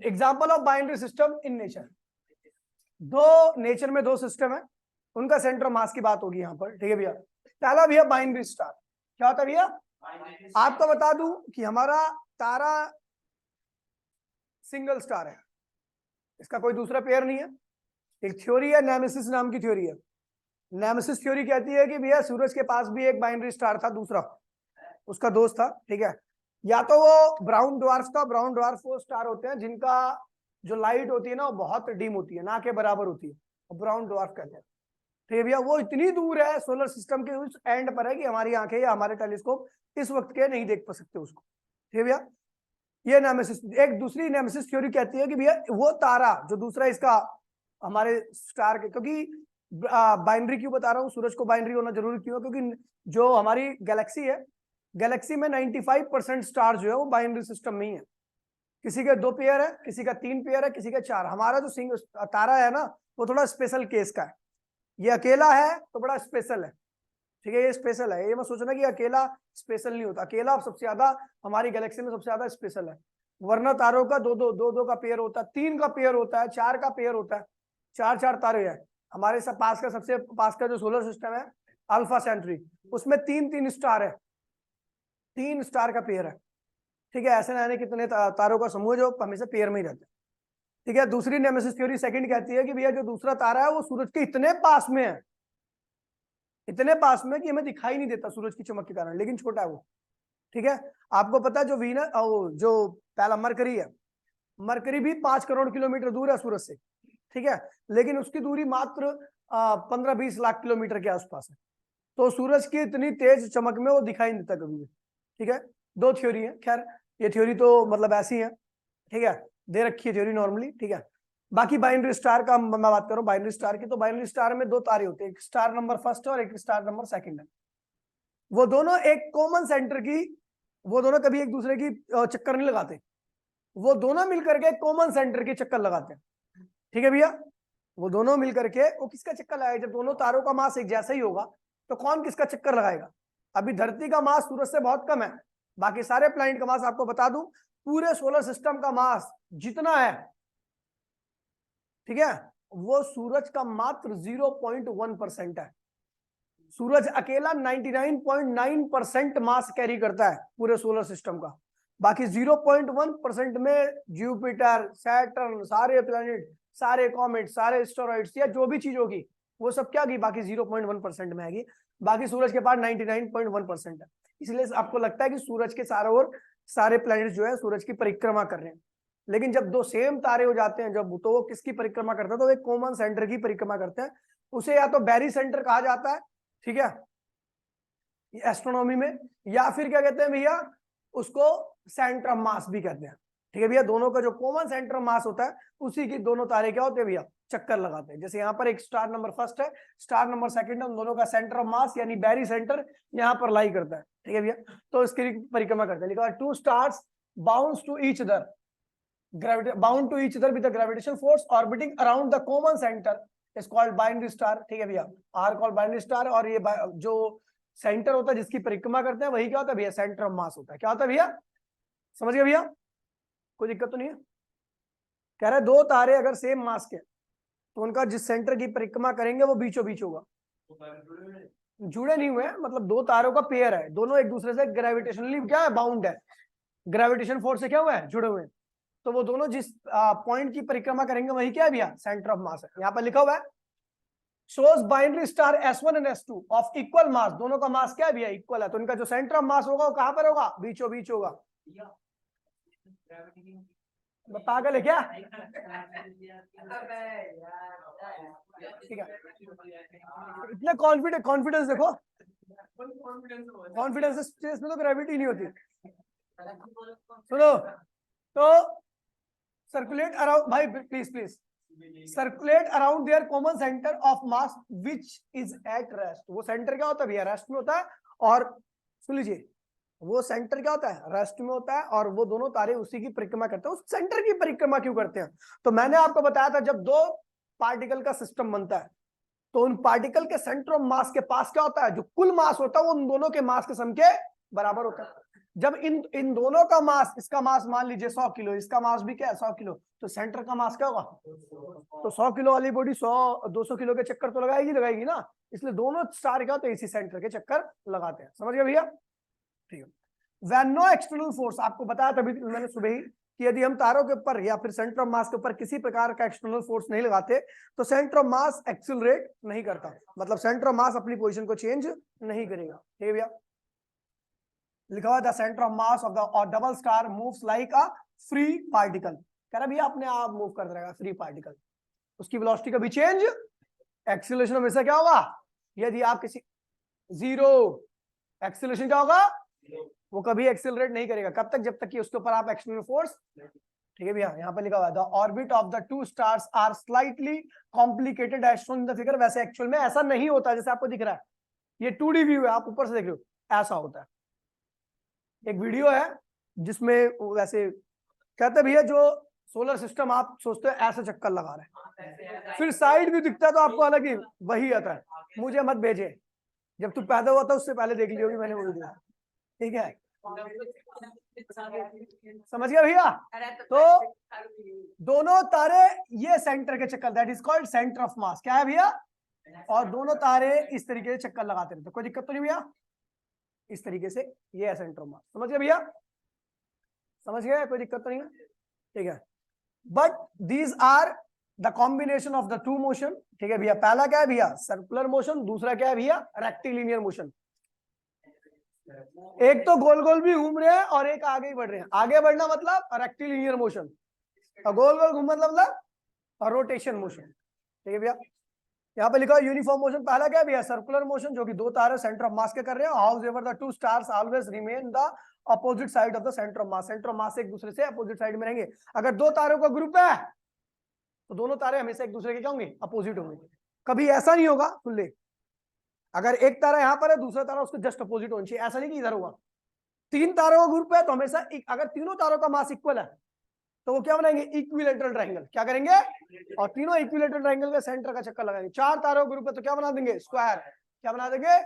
Example of binary system in nature, दो nature में दो सिस्टम है, उनका सेंटर मास की बात होगी यहाँ पर, ठीक है भैया। पहला भैया बाइनरी स्टार, क्या होता है भैया? आपको बता दूं कि हमारा तारा सिंगल स्टार है, इसका कोई दूसरा पेयर नहीं है। एक थ्योरी है नेमेसिस नाम की थ्योरी है। नेमेसिस थ्योरी कहती है कि भैया सूरज के पास भी एक बाइनरी स्टार था, दूसरा उसका दोस्त था, ठीक है। या तो वो ब्राउन ड्वार्फ था, ब्राउन ड्वार्फ वो स्टार होते हैं जिनका जो लाइट होती है ना वो बहुत डिम होती है, ना के बराबर होती है, वो ब्राउन ड्वार्फ कहते हैं, ठीक है भैया। वो इतनी दूर है सोलर सिस्टम के उस एंड पर है कि हमारी आंखें या हमारे टेलीस्कोप इस वक्त के नहीं देख सकते उसको, ठीक है भैया। ये नेमेसिस। एक दूसरी नेमेसिस थ्योरी कहती है कि भैया वो तारा जो दूसरा इसका हमारे स्टार के, क्योंकि बाइनरी क्यों बता रहा हूँ, सूरज को बाइनरी होना जरूरी क्यों है, क्योंकि जो हमारी गैलेक्सी है, गैलेक्सी में 95% स्टार जो है वो बाइनरी सिस्टम में ही है। किसी के 2 पेयर है, किसी का 3 पेयर है, किसी का 4। हमारा जो सिंगल तारा है ना वो थोड़ा स्पेशल केस का है, ये अकेला है तो बड़ा स्पेशल है, ठीक है। ये स्पेशल है, ये मत सोचना कि अकेला स्पेशल नहीं होता, अकेला सबसे ज्यादा हमारी गैलेक्सी में सबसे ज्यादा स्पेशल है। वरना तारों का दो का पेयर होता है, 3 का पेयर होता है, 4 का पेयर होता है, 4 तारे हैं। हमारे सब पास का सबसे पास का जो सोलर सिस्टम है अल्फा सेंट्री, उसमें 3 स्टार है, 3 स्टार का पेयर है, ठीक है। ऐसे ना कितने तारों का समूह जो हमेशा पेयर में ही रहते हैं, ठीक है। दूसरी नेमेसिस थ्योरी सेकंड कहती है कि भैया जो दूसरा तारा है वो सूरज के इतने पास में है, इतने पास में कि हमें दिखाई नहीं देता सूरज की चमक के कारण, लेकिन छोटा है वो, ठीक है। आपको पता है जो वीनस जो पहला मरकरी है, मरकरी भी 5 करोड़ किलोमीटर दूर है सूरज से, ठीक है, लेकिन उसकी दूरी मात्र 15-20 लाख किलोमीटर के आसपास है। तो सूरज की इतनी तेज चमक में वो दिखाई नहीं देता कभी भी, ठीक है। 2 थ्योरी है, खैर ये थ्योरी तो मतलब ऐसी है, ठीक है, दे रखी है थ्योरी नॉर्मली, ठीक है। बाकी बाइनरी स्टार का मैं बात करूं, बाइनरी स्टार की, तो बाइनरी स्टार में 2 तारे होते हैं, एक स्टार नंबर फर्स्ट है और एक स्टार नंबर सेकंड है। वो दोनों एक कॉमन सेंटर की, वो दोनों कभी एक दूसरे की चक्कर नहीं लगाते, वो दोनों मिलकर के कॉमन सेंटर की चक्कर लगाते हैं, ठीक है भैया। वो दोनों मिलकर के वो किसका चक्कर लगाएगा? जब दोनों तारों का मास एक जैसा ही होगा तो कौन किसका चक्कर लगाएगा? अभी धरती का मास सूरज से बहुत कम है, बाकी सारे प्लैनेट का मास आपको बता दूं, पूरे सोलर सिस्टम का मास जितना है, ठीक है, वो सूरज का मात्र 0.1% है। सूरज अकेला 99.9% मास कैरी करता है पूरे सोलर सिस्टम का, बाकी 0.1% में जुपिटर, सैटर्न, सारे प्लैनेट, सारे कॉमेट, सारे एस्टेरॉइड्स या जो भी चीज होगी वो सब क्या गई, बाकी 0.1% में आएगी। बाकी सूरज के पास 99.1% है। इसलिए आपको लगता है कि सूरज के चारों ओर सारे प्लैनेट जो है सूरज की परिक्रमा कर रहे हैं, लेकिन जब 2 सेम तारे हो जाते हैं जब, तो वो किसकी परिक्रमा करते हैं? तो एक कॉमन सेंटर की परिक्रमा करते हैं। उसे या तो बैरी सेंटर कहा जाता है, ठीक है, एस्ट्रोनॉमी में, या फिर क्या कहते हैं भैया, उसको सेंटर ऑफ मास भी कहते हैं, ठीक है भैया। दोनों का जो कॉमन सेंटर ऑफ मास होता है उसी की दोनों तारे क्या होते हैं भैया, चक्कर लगाते हैं। जैसे यहाँ पर एक स्टार नंबर फर्स्ट है, स्टार नंबर सेकंड है, उन दोनों का सेंटर ऑफ मास यानी बैरी सेंटर यहाँ पर लाई करता है, ठीक है भैया। तो इसकी परिक्रमा करते हैं, लिखा 2 stars bound to each other, bound to each other with the gravitational force orbiting around the common center is called binary star, ठीक है भैया, आर कॉल्ड binary star। और ये जो सेंटर होता है जिसकी परिक्रमा करते हैं वही क्या होता है भैया, सेंटर ऑफ मास होता है। क्या होता है भैया, समझ गए भैया? कोई दिक्कत तो नहीं है? कह रहे 2 तारे अगर सेम मास के तो उनका जिस सेंटर की परिक्रमा करेंगे वो बीचों बीच होगा। जुड़े नहीं हुए, मतलब 2 तारों का पेयर है, दोनों एक दूसरे से ग्रेविटेशनली क्या है, बाउंड है, ग्रेविटेशन फोर्स से क्या हुआ है, जुड़े हुए हैं। तो वो दोनों जिस पॉइंट की परिक्रमा करेंगे वही क्या है भैया, सेंटर ऑफ मास है। यहाँ पर लिखा हुआ है shows binary star S1 and S2 of equal mass, दोनों का मास क्या है भैया, इक्वल है, तो इनका जो सेंटर ऑफ मास होगा वो कहां पर होगा, बीचों बीच होगा। पागल है क्या? ठीक है, इतने कॉन्फिडेंस देखो, कॉन्फिडेंस स्पेस में तो ग्रेविटी नहीं होती। सुनो, तो सर्कुलेट अराउंड, भाई please circulate around their common centre of mass which is at rest. वो सेंटर क्या होता है भैया, रेस्ट में होता है। और सुन लीजिए, वो सेंटर क्या होता है, रेस्ट में होता है, और वो दोनों तारे उसी की परिक्रमा करते हैं। उस सेंटर की परिक्रमा क्यों करते हैं? तो मैंने आपको बताया था जब 2 पार्टिकल का सिस्टम बनता है तो उन पार्टिकल के सेंटर ऑफ मास के पास क्या होता है, जो कुल मास होता है वो उन दोनों के मास के सम के बराबर होता है। जब इन दोनों का मास, इसका मास मान लीजिए 100 किलो, इसका मास भी क्या है 100 किलो, तो सेंटर का मास क्या होगा? तो 100 किलो वाली बॉडी 200 किलो के चक्कर तो लगाएगी ना, इसलिए दोनों स्टार का तो इसी सेंटर के चक्कर लगाते हैं। समझ गए भैया? ठीक है। When no external force, आपको बताया तभी मैंने सुबह ही कि यदि हम तारों के ऊपर या फिर सेंटर ऑफ मास के ऊपर किसी प्रकार का एक्सटर्नल फोर्स नहीं लगाते तो सेंटर ऑफ मास एक्सिलरेट नहीं करता, मतलब सेंटर ऑफ मास अपनी पोजीशन को चेंज नहीं करेगा। ठीक है भैया? लिखा हुआ the centre of mass of the double star moves like a free particle, कह रहा भैया अपने आप मूव करता रहेगा फ्री पार्टिकल, उसकी वेलोसिटी कभी चेंज, एक्सीलरेशन हमेशा क्या होगा? यदि आप किसी जीरो, एक्सीलरेशन क्या होगा? वो कभी एक्सीलरेट नहीं करेगा, कब तक? जब तक कि उसके ऊपर आप एक्सटर्नल फोर्स। ठीक है भैया? यहाँ पर लिखा हुआ है the orbit of the two stars are slightly complicated as shown in the figure. वैसे एक्चुअल में ऐसा नहीं होता जैसे आपको दिख रहा है, ये 2D व्यू है, आप ऊपर से देख रहे हो, ऐसा होता है। एक वीडियो है जिसमें वैसे कहते भैया जो सोलर सिस्टम आप सोचते हो ऐसे चक्कर लगा रहे हैं, फिर साइड भी दिखता है तो आपको अलग ही वही आता है। मुझे मत भेजे, जब तू पैदा हुआ था उससे पहले देख लियो कि मैंने वो वीडियो। ठीक है? समझ गया भैया? तो दोनों तारे ये सेंटर के चक्कर, that is called centre of मास। क्या है भैया? और दोनों तारे इस तरीके से चक्कर लगाते रहते, कोई दिक्कत तो नहीं भैया? इस तरीके से ये है सेंटर ऑफ मास। समझ गए भैया? समझ गए? कोई दिक्कत तो नहीं है? ठीक है। But these are the combination of the two motion. ठीक है भैया? पहला क्या है भैया? सर्कुलर मोशन, दूसरा क्या है भैया? Rectilinear motion. एक तो गोल गोल भी घूम रहे हैं और एक आगे ही बढ़ रहे हैं। आगे बढ़ना मतलब रेक्टिलिनियर मोशन, और गोल गोल घूम मतलब रोटेशन मोशन। ठीक है भैया? यहाँ पे लिखा है यूनिफॉर्म मोशन। पहला क्या है भैया? सर्कुलर मोशन, जो कि दो तारे सेंटर ऑफ मास के कर रहे हैं। House ever the two stars always remain the opposite side of the centre of mass. Centre of मास एक दूसरे से अपोजिट साइड में रहेंगे। अगर दो तारों का ग्रुप है तो दोनों तारे हमेशा एक दूसरे के क्या होंगे? अपोजिट होंगे। कभी ऐसा नहीं होगा सुन ले, अगर एक तारा यहाँ पर है दूसरा तारा उसको जस्ट अपोजिट होना चाहिए, ऐसा नहीं कि इधर होगा। तीन तारों का ग्रुप है तो हमेशा अगर तीनों तारों का मास इक्वल है तो वो क्या बनाएंगे? Equilateral triangle. क्या करेंगे? और तीनों इक्विलेटरल ट्रायंगल का सेंटर का चक्कर लगाएंगे। चार तारों ग्रुप है तो क्या बना देंगे? स्क्वायर। क्या बना देंगे?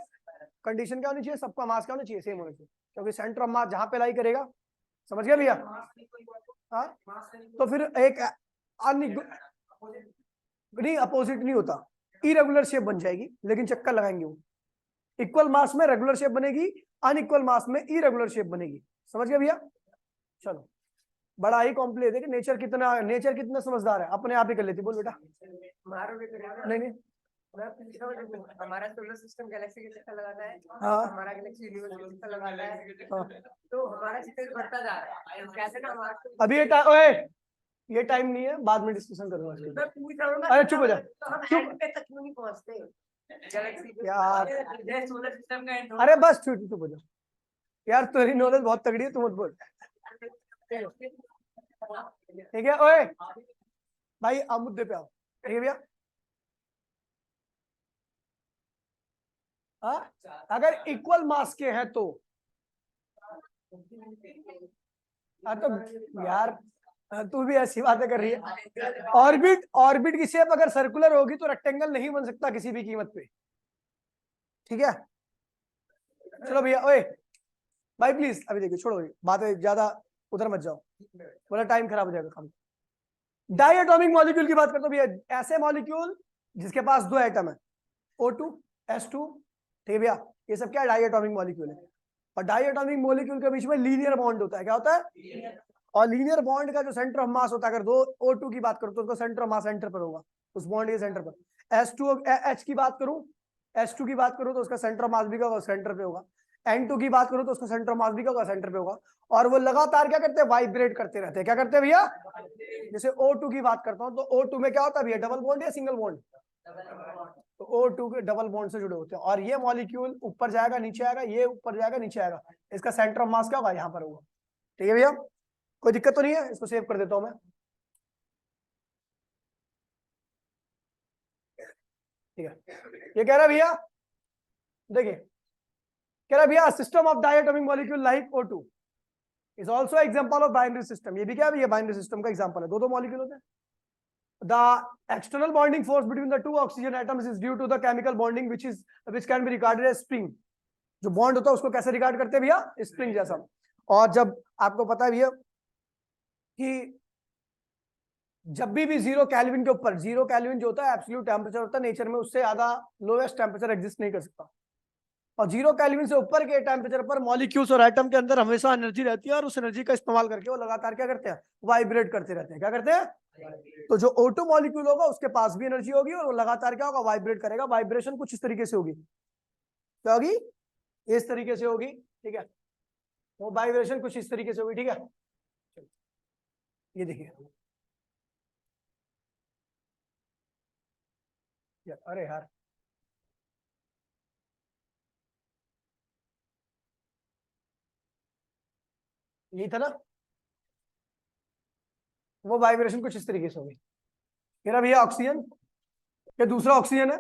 कंडीशन क्या होनी चाहिए? सबका मास क्या होना चाहिए? सेम होना चाहिए, क्योंकि सेंटर ऑफ मास जहां पे लाई करेगा। समझ गया भैया? हाँ, तो फिर एक नहीं, अपोजिट नहीं होता, इरेगुलर शेप बन जाएगी, लेकिन चक्कर लगाएंगे वो। इक्वल मास में रेगुलर शेप बनेगी, अनइक्वल मास में इरेगुलर शेप बनेगी। समझ गया भैया? चलो, बड़ा ही कॉम्प्लेक्स है कि नेचर कितना समझदार है, अपने आप ही कर लेती। बोल बेटा। नहीं हमारा सोलर सिस्टम गैलेक्सी के चक्कर लगाता है। हाँ। हमारा गैलेक्सी यूनिवर्स के चक्कर लगाता है। हाँ। तो हमारा चक्कर बढ़ता जा रहा है, कैसे ना अभी ये टाइम नहीं है, बाद में डिस्कशन करूंगा। अरे चुप हो जा, चुप पे तक क्यों नहीं पहुंचते गैलेक्सी यार। सोलर सिस्टम का। अरे बस चुप हो जा यार, तुम्हारी नॉलेज बहुत तगड़ी है, तू मत बोल। ठीक है? ओए भाई आप मुद्दे पे आओ। ठीक है भैया? अगर इक्वल मास के हैं तो यार तू भी ऐसी बातें कर रही है। ऑर्बिट की शेप अगर सर्कुलर होगी तो रेक्टेंगल नहीं बन सकता किसी भी कीमत पे। ठीक है? चलो भैया। ओए भाई प्लीज अभी देखिए, छोड़ो बातें ज्यादा, उधर मत जाओ, बोला टाइम खराब हो जाएगा काम। डायटोमिक मॉलिक्यूल की बात करते हो भैया, ऐसे मॉलिक्यूल जिसके पास दो एटम है, O2 S2। ठीक है भैया? ये सब क्या है? डायटोमिक मॉलिक्यूल है। और डायटोमिक मॉलिक्यूल के बीच में लीनियर बॉन्ड होता है। क्या होता है? और लीनियर बॉन्ड का जो सेंटर ऑफ मास होता है, अगर दो O2 की बात करूं तो उसका सेंटर ऑफ मास सेंटर पर होगा, उस बॉन्ड के सेंटर पर। H की बात करूं, S2 की बात करूं तो उसका सेंटर ऑफ मास भी होगा, सेंटर पे होगा। N2 की बात करूं तो उसका सेंटर ऑफ मास भी होगा, सेंटर पे होगा। और वो लगातार क्या करते हैं? वाइब्रेट करते रहते हैं। क्या करते हैं भैया? जैसे O2 की बात करता हूं तो O2 में क्या होता है भैया? डबल बॉन्ड या सिंगल बॉन्ड? तो O2 के डबल बॉन्ड से जुड़े होते हैं। और ये मॉलिक्यूल ऊपर जाएगा नीचे आएगा, ये ऊपर जाएगा नीचे आएगा, इसका सेंटर ऑफ मास क्या होगा? यहाँ पर होगा। ठीक है भैया? कोई दिक्कत तो नहीं है? इसको सेव कर देता हूं मैं। ठीक है? ये कह रहा है भैया, देखिए कह रहा है भैया system of diatomic molecule like O2 is also example of binary system. ये भी क्या है? ये बाइनरी सिस्टम का एग्जांपल है, दो मॉलिक्यूल होते हैं। The external bonding force between the two oxygen atoms is due to the chemical bonding which can be regarded as spring। जो बॉन्ड होता है उसको कैसे रिगार्ड करते हैं भैया? स्प्रिंग जैसा। और जब आपको पता है भैया कि जब भी 0 केल्विन के ऊपर, 0 केल्विन जो होता है एब्सोल्यूट टेम्परेचर होता है नेचर में, उससे ज्यादा लोएस्ट टेम्परेचर एग्जिस्ट नहीं कर सकता। और 0 केल्विन से ऊपर के टेम्परेचर पर मॉलिक्यूल्स और एटम के अंदर हमेशा एनर्जी रहती है, और उस एनर्जी का इस्तेमाल करके वो लगातार क्या करते हैं, वाइब्रेट करते रहते हैं। क्या करते हैं? तो जो O2 मॉलिक्यूल होगा उसके पास भी एनर्जी होगी और वो लगातार क्या होगा, वाइब्रेट करेगा। वाइब्रेशन कुछ इस तरीके से होगी, क्या होगी, इस तरीके से होगी, ठीक है। वो वाइब्रेशन कुछ इस तरीके से होगी, ठीक है। ये देखिए, अरे यार यही था ना, वो वाइब्रेशन कुछ इस तरीके से होगी। फिर अब ये ऑक्सीजन, ये दूसरा ऑक्सीजन है,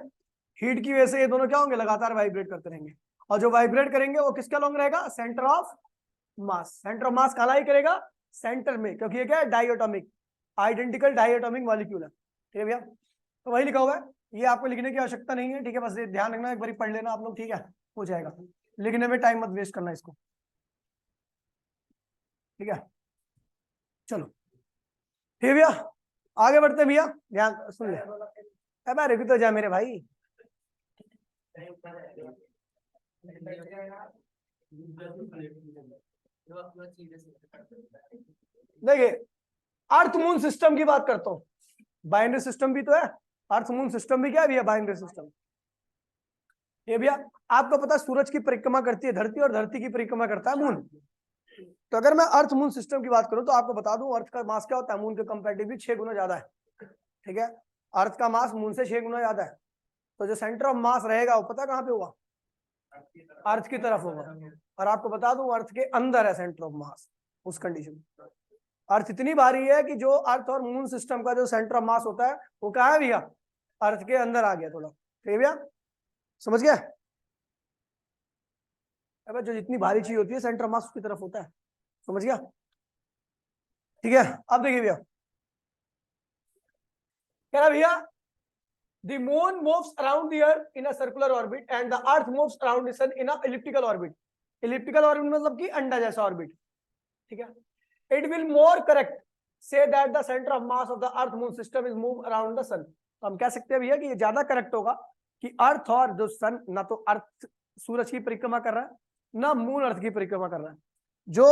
हीट की वजह से ये दोनों क्या होंगे, लगातार वाइब्रेट करते रहेंगे। और जो वाइब्रेट करेंगे वो किसके अलॉन्ग रहेगा, centre of mass. Centre of मास कहाँ लाई करेगा, सेंटर में, क्योंकि ये क्या है, डाइएटॉमिक, आइडेंटिकल डाइएटॉमिक मॉलिक्यूल है, ठीक है भैया। तो वही लिखा हुआ है, ये आपको लिखने की आवश्यकता नहीं है, ठीक है। बस ये ध्यान रखना, एक बार पढ़ लेना आप लोग, ठीक है, हो जाएगा। लिखने में टाइम मत वेस्ट करना इसको, ठीक है। चलो ठीक है भैया, आगे बढ़ते हैं भैया, ध्यान सुन ले। अब रुक तो जा मेरे भाई। देखिए, अर्थ मून सिस्टम की बात करता हूं, बाइनरी सिस्टम भी तो है, अर्थ मून सिस्टम भी क्या है भैया, बाइनरी सिस्टम। ये भैया आपको पता है सूरज की परिक्रमा करती है धरती, और धरती की परिक्रमा करता है मून। तो अगर मैं अर्थ मून सिस्टम की बात करूं तो आपको बता दूं, अर्थ का मास क्या होता है, मून के कंपैरेटिवली 6 गुना ज्यादा है, ठीक है। अर्थ का मास मून से 6 गुना ज्यादा है। तो जो सेंटर ऑफ मास रहेगा वो पता कहां पे होगा, अर्थ की तरफ होगा। और आपको बता दूं अर्थ के अंदर है सेंटर ऑफ मास, उस कंडीशन। अर्थ इतनी भारी है कि जो अर्थ और मून सिस्टम का जो सेंटर ऑफ मास होता है वो कहाँ है भैया, अर्थ के अंदर आ गया थोड़ा, ठीक है भैया, समझ गया। अब जो जितनी भारी चीज होती है सेंटर ऑफ मास उसकी तरफ होता है, समझ गया, ठीक है। अब देखिए भैया, कह रहा भैया the moon moves around the earth in a circular orbit and the earth moves around the sun in a elliptical orbit. elliptical orbit मतलब कि अंडा जैसा ऑर्बिट, ठीक है। it will more correct say that the center of mass of the earth moon system is move around the sun. तो हम कह सकते हैं भैया कि ये ज्यादा करेक्ट होगा कि अर्थ और जो सन, ना तो अर्थ सूरज की परिक्रमा कर रहा है ना मून अर्थ की परिक्रमा कर रहा है। जो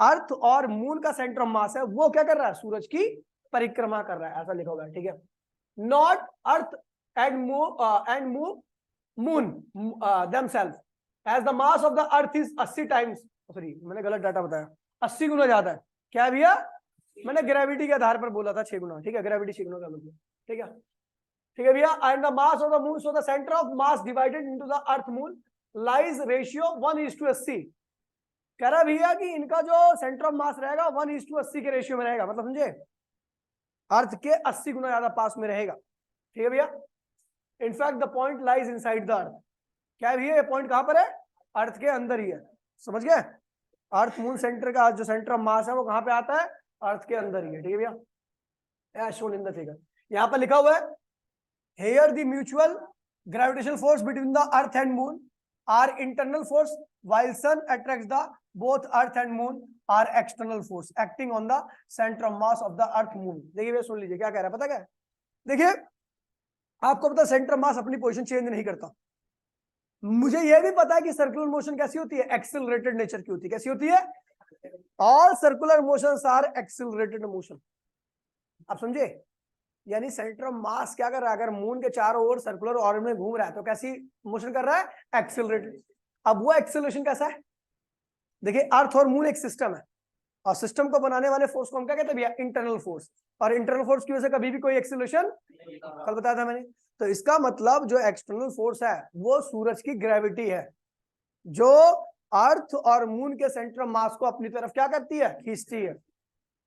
अर्थ और मून का सेंटर ऑफ मास है वो क्या कर रहा है, सूरज की परिक्रमा कर रहा है, ऐसा लिखा हुआ है, ठीक है। Not earth and moon themselves, as the mass of the earth is 80 times, sorry मैंने गलत डाटा बताया, 80 गुना ज्यादा है। क्या भैया, मैंने ग्रेविटी के आधार पर बोला था 6 गुना, ठीक है, ग्रेविटी 6 गुना का मतलब, ठीक है, ठीक है भैया। And the mass of the moon, so the centre of mass divided into the earth moon lies ratio 1:80। कह रहा भैया कि इनका जो सेंटर ऑफ मास रहेगा 1:80 के रेशियो में रहेगा, मतलब समझे, अर्थ के 80 गुना ज्यादा पास में रहेगा, ठीक है भैया। In fact the point lies inside the earth. क्या है भैया, ये पॉइंट कहां पर है, अर्थ के अंदर ही है, समझ गए। अर्थ मून सेंटर का जो सेंटर ऑफ मास है वो कहां पे आता है, अर्थ के अंदर ही है, ठीक है भैया। शोन इन द फिगर, यहां पर लिखा हुआ है here the mutual gravitational force between the earth and moon are internal force while sun attracts the both earth and moon are external force acting on the center of mass of the earth moon। देखिए भैया सुन लीजिए क्या कह रहा है, पता क्या है, देखिए आपको पता सेंटर ऑफ मास अपनी पोजीशन चेंज नहीं करता। मुझे यह भी पता है कि सर्कुलर मोशन कैसी होती है, एक्सेलरेटेड नेचर की होती है। कैसी होती है, all circular motions are accelerated motion. आप समझे, यानी सेंटर ऑफ मास क्या कर रहा है, अगर मून के चारों ओर सर्कुलर ऑर्बिट में घूम रहा है तो कैसी मोशन कर रहा है, एक्सेलरेटेड। अब वो एक्सेलरेशन कैसा है, देखिए अर्थ और मून एक सिस्टम है, और सिस्टम को बनाने वाले फोर्स को हम क्या कहते हैं भैया, इंटरनल फोर्स। और इंटरनल फोर्स की वजह से कभी भी कोई एक्सेलरेशन, कल बताया था मैंने। तो इसका मतलब जो एक्सटर्नल फोर्स है वो सूरज की ग्रेविटी है, जो अर्थ और मून के सेंटर ऑफ मास को अपनी तरफ क्या करती है, खींचती है।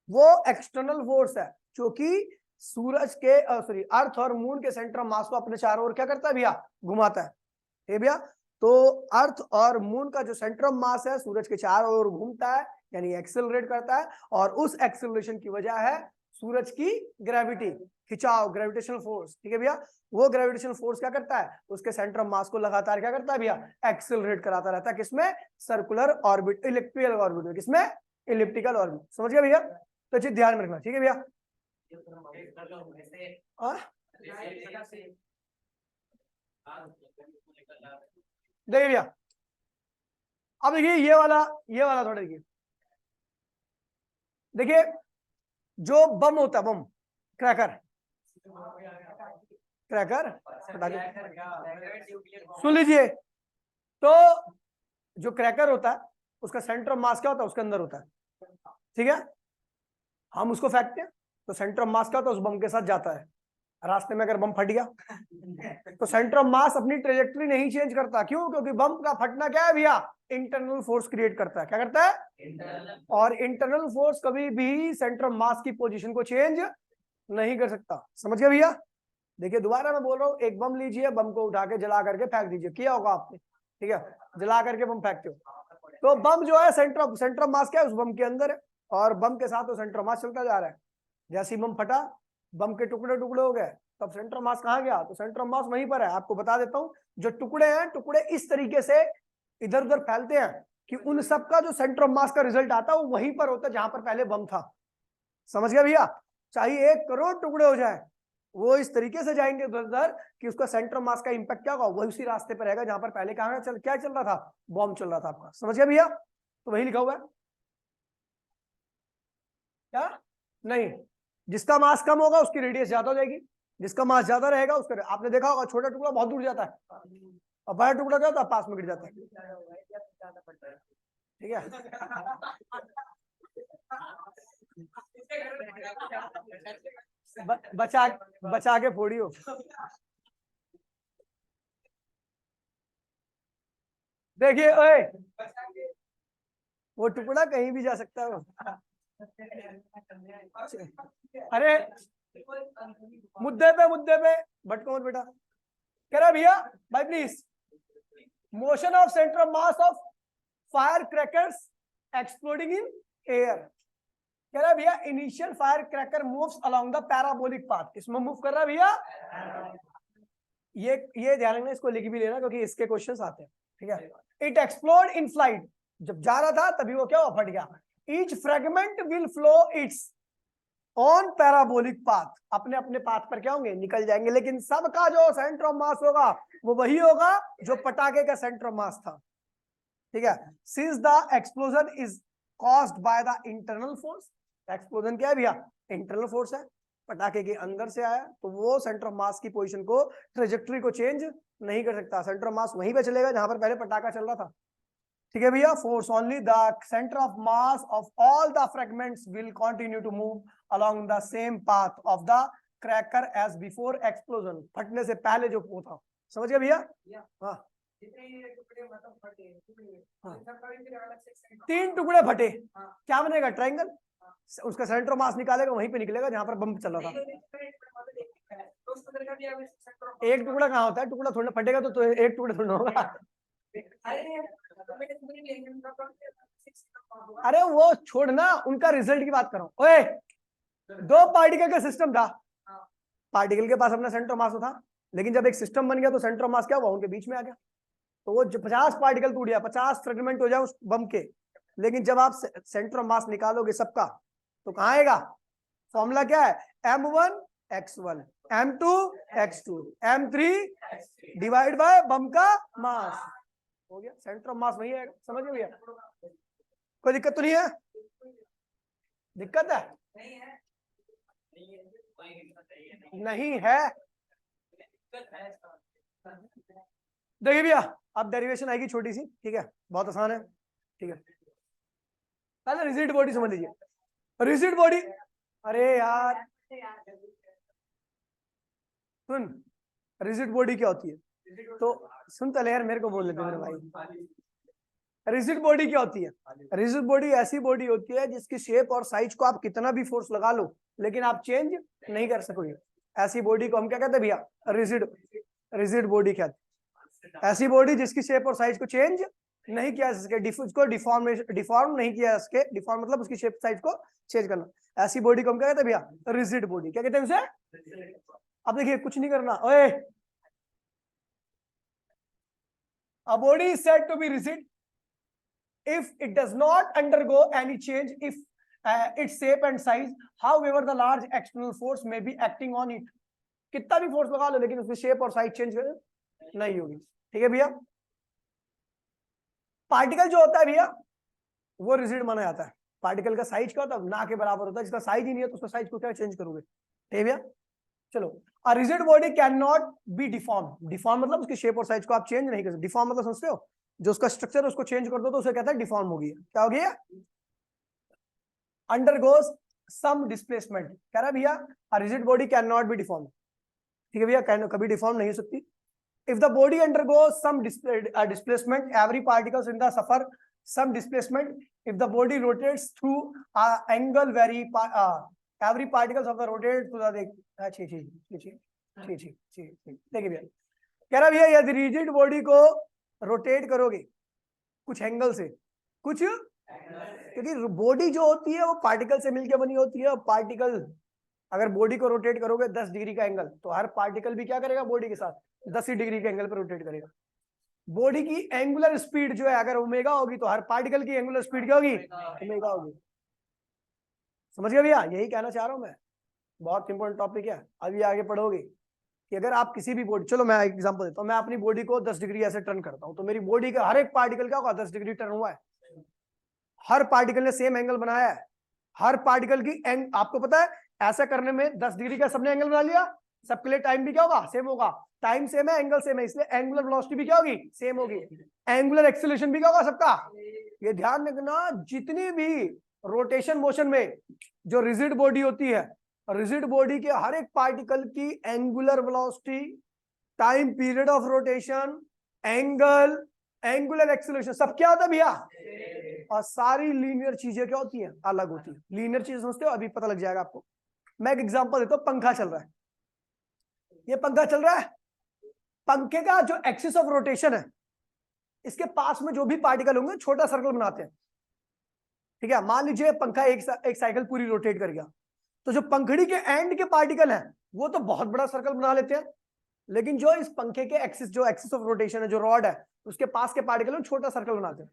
वो एक्सटर्नल फोर्स है जो कि सूरज के सॉरी अर्थ और मून के सेंटर ऑफ मास को अपने चारों ओर क्या करता है भैया, घुमाता है भैया। तो अर्थ और मून का जो सेंटर ऑफ मास है सूरज के चारों ओर घूमता है, यानी एक्सेलरेट करता है, और उस एक्सेलरेशन की वजह है सूरज की ग्रेविटी, खिंचाव, ग्रेविटेशनल फोर्स, ठीक है भैया। वो ग्रेविटेशनल फोर्स क्या करता है, उसके सेंटर ऑफ मास को लगातार क्या करता है भैया, एक्सेलरेट कराता रहता है। किसमें, सर्कुलर ऑर्बिट, इलिप्टिकल ऑर्बिट में। किसमें, इलिप्टिकल ऑर्बिट। समझ गया भैया, तो चीज ध्यान में रखना, ठीक है भैया। देखिए भैया, अब देखिए ये वाला थोड़ा देखिए। देखिए जो बम होता है, बम, क्रैकर, क्रैकर, सुन लीजिए। तो जो क्रैकर होता है उसका सेंटर ऑफ मास क्या होता है, उसके अंदर होता है, ठीक है। हम उसको फेंकते हैं तो सेंटर ऑफ मास क्या होता है, उस बम के साथ जाता है। रास्ते में अगर बम फट गया तो सेंटर ऑफ मास अपनी ट्रेजेक्टरी नहीं चेंज करता। क्यों, क्योंकि बम का फटना क्या है भैया, इंटरनल फोर्स क्रिएट करता है। क्या करता है, और इंटरनल फोर्स कभी भी सेंटर ऑफ मास की पोजीशन को चेंज नहीं कर सकता। समझ गए भैया। देखिए दोबारा मैं बोल रहा हूँ, एक बम लीजिए, बम को उठा के जला करके फेंक दीजिए, किया होगा आपने, ठीक है, जला करके बम फेंकते हो। तो बम जो है सेंटर ऑफ मास क्या है, उस बम के अंदर है, और बम के साथ तो सेंटर ऑफ मास चलता जा रहा है। जैसे ही बम फटा, बम के टुकड़े टुकड़े हो गए, तब सेंटर ऑफ मास कहाँ गया, तो सेंटर ऑफ मास वहीं पर है। आपको बता देता हूँ, जो टुकड़े हैं, टुकड़े इस तरीके से इधर उधर फैलते हैं कि उन सब का जो सेंटर ऑफ मास का रिजल्ट आता है वो वहीं पर होता है जहां पर पहले बम था। समझ गया भैया। चाहे 1 करोड़ टुकड़े हो जाए, वो इस तरीके से जाएंगे उधर कि उसका सेंटर ऑफ मास का इंपैक्ट क्या होगा, वही उसी रास्ते पर रहेगा जहां पर पहले कहां क्या चल रहा था, बॉम्ब चल रहा था आपका। समझ गया भैया, तो वही लिखा हुआ है। क्या नहीं, जिसका मास कम होगा उसकी रेडियस ज्यादा हो जाएगी, जिसका मास ज्यादा रहेगा उसका, आपने देखा होगा छोटा टुकड़ा बहुत दूर जाता है और बड़ा टुकड़ा क्या होता है, पास में गिर जाता है, ठीक है। बचा बचा के फोड़ियो। देखिए ओए, वो टुकड़ा कहीं भी जा सकता है वो। अरे मुद्दे पे भटको मत बेटा। कह रहा भैया भाई please, motion of centre of mass of fire crackers exploding in air. कह रहा भैया initial fire cracker moves along the parabolic path. इसमें मूव कर रहा है भैया, ये ध्यान रखना, इसको लिख भी लेना क्योंकि इसके क्वेश्चंस आते हैं, ठीक है। इट एक्सप्लोड इन फ्लाइट, जब जा रहा था तभी वो क्या हुआ, फट गया। Each fragment will flow it's on parabolic path, अपने अपने पाथ पर क्या होंगे, निकल जाएंगे, लेकिन सबका जो सेंटर ऑफ मास होगा वो वही होगा जो पटाखे का सेंटर ऑफ मास था, ठीक है। Since the explosion is caused by the internal force, explosion क्या है भैया, इंटरनल फोर्स है, पटाखे के अंदर से आया, तो वो सेंटर ऑफ मास की पोजीशन को, ट्रेजेक्टरी को चेंज नहीं कर सकता। सेंटर ऑफ मास वहीं पे चलेगा जहां पर पहले पटाखा चल रहा था, ठीक है भैया। Force only the centre of mass of all the fragments will continue to move along the same path of the cracker as before explosion, फटने से पहले जो वो था। समझ गए भैया। हाँ, 3 टुकड़े फटे, क्या बनेगा, ट्रायंगल। उसका सेंटर ऑफ मास निकालेगा, वहीं पे निकलेगा जहां पर बम चल रहा था। एक टुकड़ा कहाँ होता है, टुकड़ा थोड़ा फटेगा तो एक टुकड़ा थोड़ा होगा। अरे वो छोड़ना, उनका रिजल्ट की बात करो। ओए, 2 पार्टिकल का सिस्टम था, पार्टिकल के पास अपना सेंटर ऑफ मास था, लेकिन जब एक सिस्टम बन गया तो सेंटर ऑफ मास क्या हुआ, उनके बीच में आ गया। तो वो 50 पार्टिकल टूट गया, 50 फ्रेगमेंट हो जाए उस बम के, लेकिन जब आप सेंटर ऑफ मास निकालोगे सबका तो कहाँ आएगा, फॉर्मूला क्या है, m1 x1 m2 x2 m3 divide by बम का मास, हो गया, सेंटर ऑफ मास वही आएगा। समझ गए भैया, कोई दिक्कत तो नहीं है, दिक्कत है नहीं है। देखिए भैया, अब डेरिवेशन आएगी छोटी सी, ठीक है, बहुत आसान है, ठीक है। पहले रिजिड बॉडी समझ लीजिए, रिजिड बॉडी, अरे यार सुन, रिजिड बॉडी क्या होती है, तो सुन तो ले यार, मेरे को बोल लेते मेरे भाई। रिजिड बॉडी क्या होती है, रिजिड बॉडी ऐसी बॉडी होती है जिसकी शेप और साइज को आप कितना भी फोर्स लगा लो लेकिन आप चेंज नहीं कर सकोगे, ऐसी बॉडी को हम क्या कहते हैं भैया, रिजिड बॉडी कहते हैं। ऐसी बॉडी जिसकी शेप और साइज को चेंज नहीं किया जा सके, उसको डिफॉर्म नहीं किया जा सके। डिफॉर्म मतलब उसकी शेप साइज को चेंज करना। ऐसी बॉडी को हम क्या कहते हैं भैया? Rigid body. क्या कहते हैं उसे? अब देखिए कुछ नहीं करना, ओए, a body is said to be rigid if it does not undergo any change if its shape and size, however the large external force may be acting on it। कितना भी फोर्स लगा लो लेकिन उसकी शेप और size change नहीं होगी। ठीक है भैया? पार्टिकल जो होता है भैया वो रिजिड माना जाता है। पार्टिकल का साइज क्या होता है? ना के बराबर होता है। जिसका साइज ही नहीं है तो उसका साइज को क्या चेंज करोगे? ठीक है भैया? चलो, a rigid body can not be deform. Deform मतलब उसकी शेप और साइज को आप चेंज नहीं कर सकते। डिफॉर्म मतलब समझते हो? जो उसका स्ट्रक्चर है उसको चेंज कर दो तो उसे कहता है डिफॉर्म हो गया। क्या हो गया? अंडरगोस सम डिस्प्लेसमेंट। कह रहा है भैया a rigid body can not be deform. ठीक है भैया? कभी डिफॉर्म नहीं हो सकती। If the body undergoes some displacement, every particles in the suffer some displacement. If the body rotates through angle very every particles of the rotate to the देखिए भैया कह रहा भैया यदि रिजिड बॉडी को रोटेट करोगे कुछ एंगल से, कुछ क्योंकि बॉडी जो होती है वो पार्टिकल से मिलकर बनी होती है। पार्टिकल अगर बॉडी को रोटेट करोगे 10 डिग्री का एंगल तो हर पार्टिकल भी क्या करेगा? बॉडी के साथ 10 डिग्री के एंगल पर रोटेट करेगा। बॉडी की एंगुलर स्पीड जो है अगर ओमेगा होगी तो हर पार्टिकल की एंगुलर स्पीड क्या होगी? ओमेगा होगी। समझ गए भैया? यही कहना चाह रहा हूं मैं। बहुत इंपॉर्टेंट टॉपिक है, अभी आगे पढ़ोगे कि अगर आप किसी भी बॉडी, चलो मैं एग्जांपल देता हूं, मैं अपनी बॉडी को 10 डिग्री ऐसे टर्न करता हूं तो मेरी बॉडी का हर एक पार्टिकल क्या होगा? 10 डिग्री टर्न हुआ है। हर पार्टिकल ने सेम एंगल बनाया है। हर पार्टिकल की आपको पता है ऐसा करने में 10 डिग्री का सबने एंगल बना लिया, सबके लिए टाइम भी क्या होगा? सेम होगा। टाइम सेम है, एंगल सेम है, इसलिए एंगुलर वेलोसिटी भी क्या होगी? सेम होगी। एंगुलर एक्सीलरेशन भी क्या होगा सबका? ये ध्यान रखना, जितनी भी रोटेशन मोशन में जो रिजिड बॉडी होती है, रिजिड बॉडी के हर एक पार्टिकल की angular velocity, time period of rotation, angle, angular acceleration सब क्या होता है भैया? और सारी लीनियर चीजें क्या होती हैं? अलग होती है। लीनियर चीज समझते हो? अभी पता लग जाएगा आपको। मैं एक एग्जांपल देता हूं, पंखा चल रहा है, ये पंखा चल रहा है, पंखे का जो एक्सिस ऑफ रोटेशन है इसके पास में जो भी पार्टिकल होंगे छोटा सर्कल बनाते हैं। ठीक है? मान लीजिए पंखा एक साइकिल पूरी रोटेट कर गया तो जो पंखड़ी के एंड के पार्टिकल हैं वो तो बहुत बड़ा सर्कल बना लेते हैं, लेकिन जो इस पंखे के एक्सिस ऑफ रोटेशन है, जो रॉड है, उसके पास के पार्टिकल छोटा सर्कल बनाते हैं।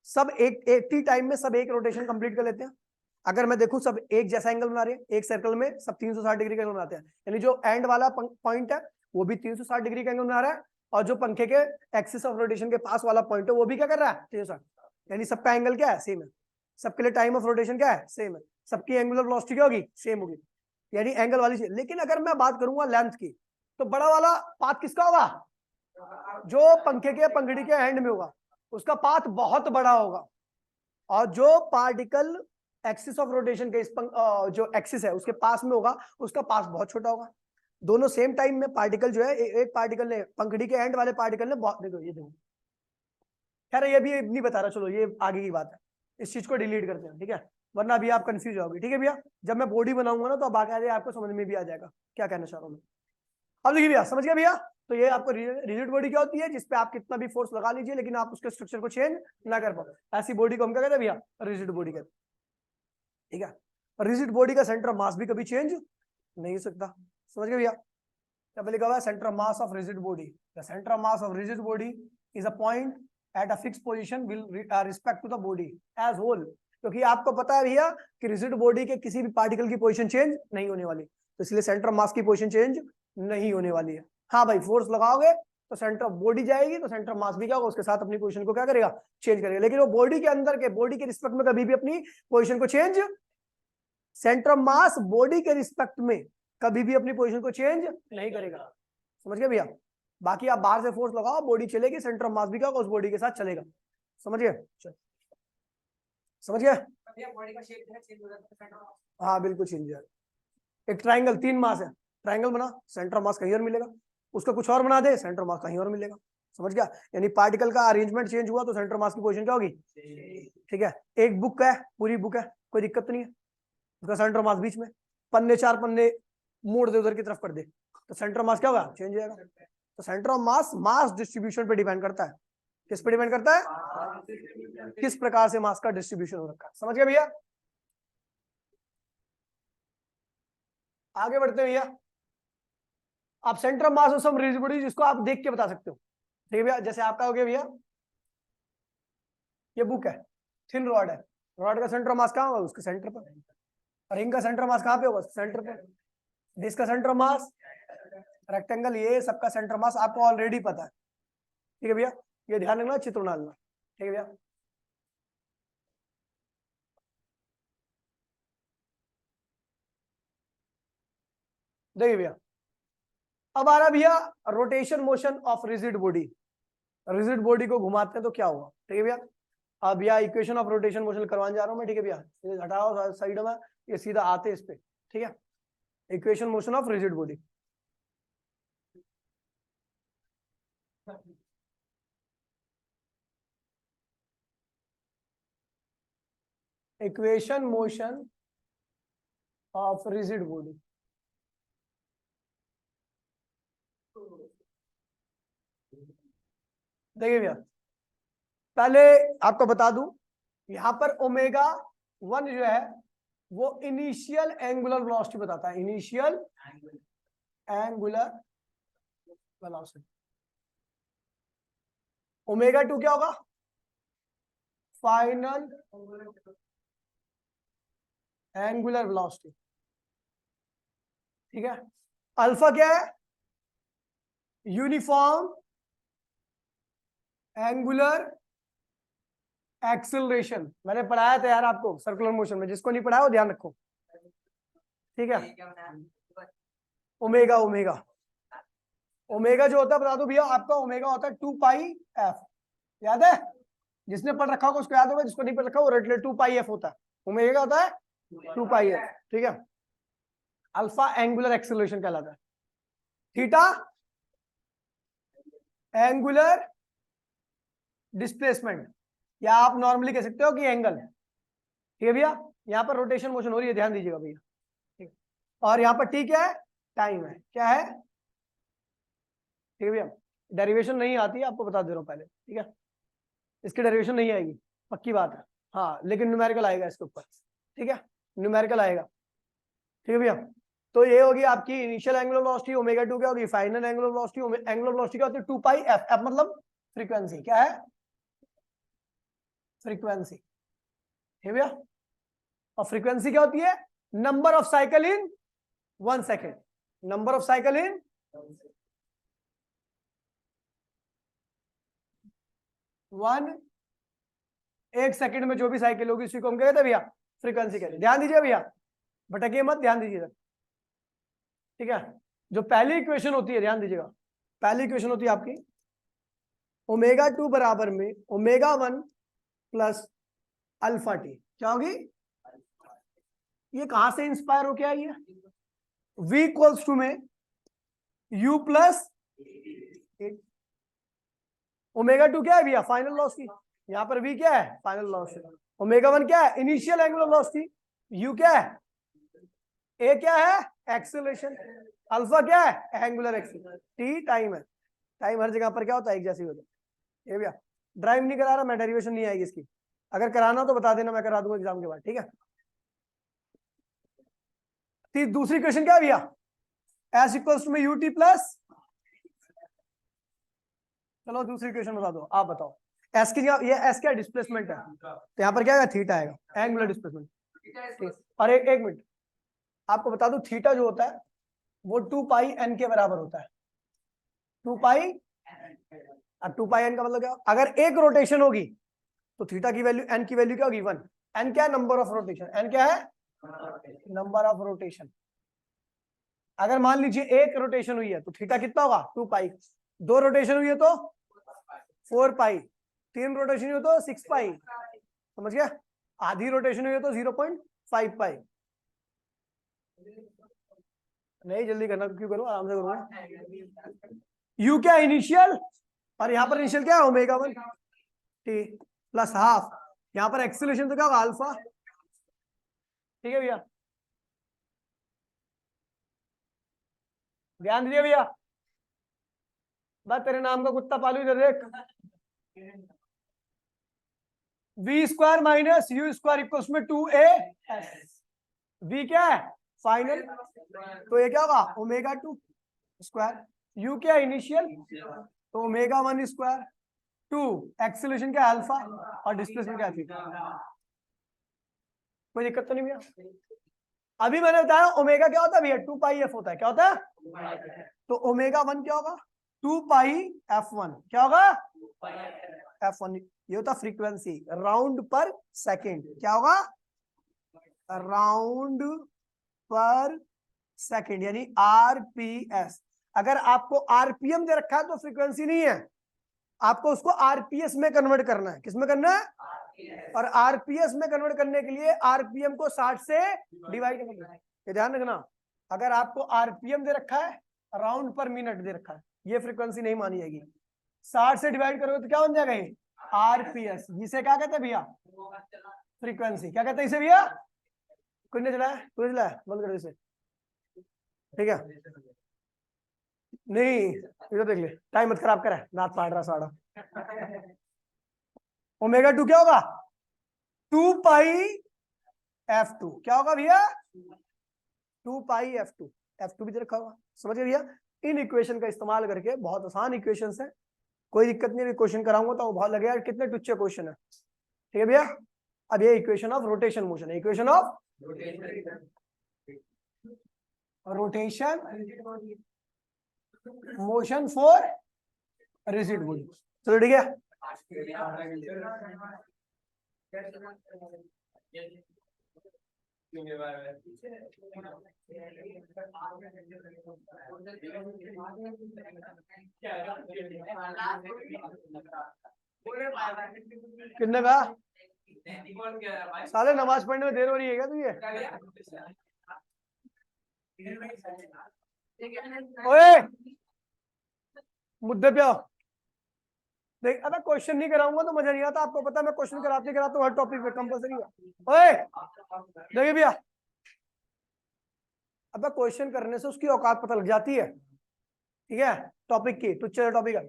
सब एक ही टाइम में सब एक रोटेशन कंप्लीट कर लेते हैं। अगर मैं देखूं सब एक जैसा एंगल बना रहे हैं, एक सर्कल में सब 360 डिग्री का एंगल बनाते हैं, यानी जो एंड वाला पॉइंट है वो भी 360 डिग्री का एंगल बना रहा है, और जो पंखे के एक्सिस ऑफ रोटेशन के पास वाला पॉइंट है वो भी क्या कर रहा है? 360। यानी सबका एंगल क्या है? सेम है। सबके लिए टाइम ऑफ रोटेशन क्या है? सेम है। सबकी एंगुलर वेलोसिटी क्या होगी? सेम होगी। यानी एंगल वाली चीज। लेकिन अगर मैं बात करूंगा लेंथ की तो बड़ा वाला पाथ किसका होगा? जो पंखे के पंखड़ी के एंड में होगा उसका पाथ बहुत बड़ा होगा, और जो पार्टिकल एक्सिस ऑफ रोटेशन के जो एक्सिस है उसके पास में होगा उसका पास बहुत छोटा होगा। दोनों सेम टाइम में पार्टिकल जो है, एक पार्टिकल ने पंखड़ी के एंड वाले पार्टिकल ने देखो ये देखो, खैर ये भी नहीं बता रहा, चलो ये आगे की बात है, इस चीज को डिलीट करते हैं। ठीक है? वरना अभी आप कंफ्यूज होगे। ठीक है भैया? जब मैं बॉडी बनाऊंगा ना तो अब आगे आपको समझ में भी आ जाएगा क्या कहना चाह रहा हूँ मैं। अब देखिए भैया, समझ गया भैया? तो ये आपको रिजिड बॉडी क्या होती है? जिसपे आप कितना भी फोर्स लगा लीजिए लेकिन आप उसके स्ट्रक्चर को चेंज ना कर पाओ, ऐसी बॉडी को हम क्या कहते हैं भैया? रिजिड बॉडी कहते हैं। ठीक है? रिजिड बॉडी का सेंटर ऑफ मास भी कभी चेंज नहीं हो सकता। समझ गए भैया? क्या लिखा हुआ है? Centre of mass of rigid body, the centre of mass of rigid body is a point at a fixed position will respect to the body as whole. क्योंकि आपको पता है भैया कि रिजिड बॉडी के किसी भी पार्टिकल की पोजीशन चेंज नहीं होने वाली, तो इसलिए सेंटर ऑफ मास की पोजीशन चेंज नहीं होने वाली है। हाँ भाई, फोर्स लगाओगे तो सेंटर ऑफ बॉडी जाएगी तो सेंटर ऑफ मास भी क्या होगा? उसके साथ अपनी पोजीशन को क्या करेगा? चेंज करेगा। लेकिन वो बॉडी के अंदर के बॉडी के रिस्पेक्ट में कभी भी अपनी पोजीशन को change, centre of mass body के रिस्पेक्ट में कभी भी अपनी पोजीशन को चेंज नहीं करेगा। समझ गए भैया? बाकी आप बाहर से फोर्स लगाओ, बॉडी चलेगी, सेंटर ऑफ मास भी क्या होगा? उस बॉडी के साथ चलेगा। समझ गए? समझ गए? बॉडी का शेप चेंज हो जाता है सेंटर ऑफ। हाँ बिल्कुल चेंज है। एक ट्राइंगल 3 मास है, ट्राइंगल बना, सेंटर ऑफ मास कहीं और मिलेगा, उसका कुछ और बना दे, सेंटर ऑफ मास कहीं और मिलेगा। समझ गया? यानी पार्टिकल का अरेंजमेंट चेंज हुआ तो सेंटर ऑफ मास की पोजीशन क्या होगी? ठीक है? एक बुक है, पूरी बुक है, कोई दिक्कत नहीं है, उसका सेंटर ऑफ मास बीच में, पन्ने 4 पन्ने मोड़ दे उधर की तरफ कर दे तो सेंटर ऑफ मास क्या होगा? चेंज हो जाएगा। तो centre of mass mass distribution पे डिपेंड करता है। किस पे डिपेंड करता है? किस प्रकार से मास का डिस्ट्रीब्यूशन हो रखा है। समझ गए भैया? आगे बढ़ते हैं भैया। आप centre of mass of some rigid body जिसको आप देख के बता सकते हो, ठीक है भैया? जैसे आपका हो गया भैया, ये बुक है, थिन रॉड है, रॉड का सेंटर ऑफ मास कहाँ होगा? उसके सेंटर पर। रिंग का सेंटर ऑफ मास कहाँ पे होगा? सेंटर पर। डिस्क का सेंटर ऑफ मास, रेक्टेंगल, ये सबका सेंटर ऑफ मास आपको ऑलरेडी पता है, ठीक है भैया? ये ध्यान रखना, चित्र बना लेना, ठीक है भैया? देखिए भैया, अब आ रहा भैया rotation motion of rigid body. Rigid body को घुमाते हैं तो क्या हुआ, ठीक है भैया? अब भैया इक्वेशन ऑफ रोटेशन मोशन करवाने जा रहा हूं मैं, ठीक है भैया? ये हटाओ साइड में, ये सीधा आते इस पे, ठीक है? Equation motion of rigid body. Equation motion of rigid body. देखिए भैया, पहले आपको बता दूं, यहां पर ओमेगा 1 जो है वो इनिशियल एंगुलर वेलोसिटी बताता है, इनिशियल एंगुलर वेलोसिटी। ओमेगा 2 क्या होगा? फाइनल एंगुलर वेलोसिटी, ठीक है? अल्फा क्या है? Uniform angular acceleration. मैंने पढ़ाया था यार आपको सर्कुलर मोशन में, जिसको नहीं पढ़ाया वो ध्यान रखो, ठीक है? ओमेगा, ओमेगा, ओमेगा जो होता है बता दो भैया आपका, ओमेगा होता है 2 पाई एफ। याद है? जिसने पढ़ रखा होगा उसको याद होगा, जिसको नहीं पढ़ रखा वो रट ले, 2 पाई एफ होता है। ओमेगा होता है 2 पाई एफ, ठीक है? अल्फा एंगुलर एक्सेलरेशन कहलाता है। थीटा एंगुलर डिस्प्लेसमेंट, या आप नॉर्मली कह सकते हो कि एंगल है, ठीक है भैया? यहाँ पर रोटेशन मोशन हो रही है, ध्यान दीजिएगा भैया, ठीक? और यहाँ पर टी क्या है? टाइम है। क्या है? ठीक है भैया? डेरिवेशन नहीं आती, आपको बता दे रहा हूँ पहले, ठीक है? इसकी डेरिवेशन नहीं आएगी, पक्की बात है, हाँ, लेकिन न्यूमेरिकल आएगा इसके ऊपर, ठीक है? न्यूमेरिकल आएगा, ठीक है भैया? तो ये होगी आपकी इनिशियल एंगुलर वेलोसिटी, ओमेगा 2 क्या होगी? Final angular velocity. Angular velocity क्या होती है? 2 पाई एफ। एफ मतलब फ्रीक्वेंसी, क्या है? फ्रीक्वेंसी, ठीक है भैया? और फ्रीक्वेंसी क्या होती है? Number of cycle in 1 second, number of cycle in 1 second में जो भी साइकिल होगी उसी को हम कहते हैं भैया फ्रीक्वेंसी कहते हैं। ध्यान दीजिए भैया, भटकिए मत, ध्यान दीजिएगा, ठीक है? जो पहली इक्वेशन होती है, ध्यान दीजिएगा, पहली इक्वेशन होती है आपकी ओमेगा 2 बराबर में ओमेगा 1 प्लस अल्फा टी। क्या होगी? ये कहां से इंस्पायर होके आई है? v इक्वल्स टू में u प्लस ओमेगा 2 क्या है भैया? Final velocity. यहाँ पर v क्या है? Final velocity. ओमेगा 1 क्या है? Initial angular velocity. u क्या है? a क्या है? एक्सेलरेशन। अल्फा क्या है? Angular acceleration. t टाइम है। टाइम हर जगह पर क्या होता है? एक जैसी होता है। ये भैया ड्राइव नहीं करा रहा मैं, डेरिवेशन नहीं आएगी इसकी, अगर कराना हो तो बता देना, मैं करा दूंगा एग्जाम के बाद, ठीक है? दूसरी क्वेश्चन क्या है भैया? एस इक्वल्स टू में यूटी प्लस, चलो दूसरी क्वेश्चन बता दो, आप बताओ। एस की ये एस क्या डिस्प्लेसमेंट है, तो यहाँ पर क्या आएगा? थीटा आएगा, एंगुलर डिस्प्लेसमेंट। और एक मिनट आपको बता दूं, थीटा जो होता है वो 2 पाई एन के बराबर होता है। 2 पाई, अब 2 पाई एन का मतलब क्या? अगर एक रोटेशन होगी तो थीटा की वैल्यू, एन की वैल्यू क्या होगी? 1। एन क्या है? Number of rotation. एन क्या है? Number of rotation. अगर मान लीजिए एक रोटेशन हुई है तो थीटा कितना होगा? 2 पाई। 2 रोटेशन हुई है तो 4 पाई। 3 रोटेशन हुई है तो 6 पाई। समझ गया? आधी रोटेशन हुई है तो 0.5 पाई। नहीं जल्दी करना, क्यों करो, आराम से करूंगा। यू क्या इनिशियल, और यहाँ पर इनिशियल क्या है? Omega 1 T plus half. यहाँ पर एक्सीलरेशन तो क्या होगा? अल्फा, ठीक है भैया? ध्यान दीजिए भैया, बस तेरे नाम का कुत्ता पालू इधर देख, v square minus u square equals में 2a वी क्या है फाइनल, तो ये क्या होगा ओमेगा 2 स्क्वायर, यू क्या इनिशियल तो ओमेगा 1 स्क्वायर, 2 एक्सीलरेशन क्या अल्फा और डिस्प्लेसमेंट क्या थी। कोई दिक्कत तो नहीं भैया। अभी मैंने बताया ओमेगा क्या होता है भैया 2 पाई एफ होता है, क्या होता है, तो ओमेगा 1 क्या होगा 2 पाई f1 क्या होगा f1, ये होता फ्रीक्वेंसी राउंड पर सेकेंड, क्या होगा राउंड पर सेकेंड यानी आरपीएस। अगर आपको आरपीएम दे रखा है तो फ्रीक्वेंसी नहीं है, आपको उसको आरपीएस में कन्वर्ट करना है। किस में करना है, और आरपीएस में कन्वर्ट करने के लिए आरपीएम को 60 से डिवाइड करना है। ये ध्यान रखना, अगर आपको आरपीएम दे रखा है राउंड पर मिनट दे रखा है, ये फ्रीक्वेंसी नहीं मानी जाएगी। 60 से डिवाइड करोगे तो क्या बन जाएगा ये आरपीएस, जिसे क्या कहते हैं भैया फ्रीक्वेंसी, क्या कहते हैं इसे भैया। कोई नहीं चलाया, कोई चलाया, बंद कर इसे, ठीक है नहीं इधर देख ले, टाइम मत खराब करा, नाथ पाड़ रहा साड़ा। ओमेगा 2 क्या होगा 2 पाई f2, क्या होगा भैया 2 पाई f2, f2 भी रखा होगा, समझ गए भैया। इन इक्वेशन का इस्तेमाल करके, बहुत आसान इक्वेशंस है, कोई दिक्कत नहीं, क्वेश्चन कराऊंगा तो बहुत लगेगा कितने टुच्चे क्वेश्चन है, ठीक है भैया। अब ये इक्वेशन ऑफ रोटेशन मोशन है, equation of rotation motion for rigid body, चलो ठीक है। कितने का साले नमाज पढ़ने में देर हो रही है क्या तुझे। ओए मुद्दे पे आओ, देख अबे क्वेश्चन नहीं कराऊंगा तो मजा नहीं आता, आपको पता है मैं क्वेश्चन कराते कराता हूँ हर टॉपिक पे कंपलसरी है। ओए देखिए भैया, अब क्वेश्चन करने से उसकी औकात पता लग जाती है, ठीक है टॉपिक की, तो चलो टॉपिक है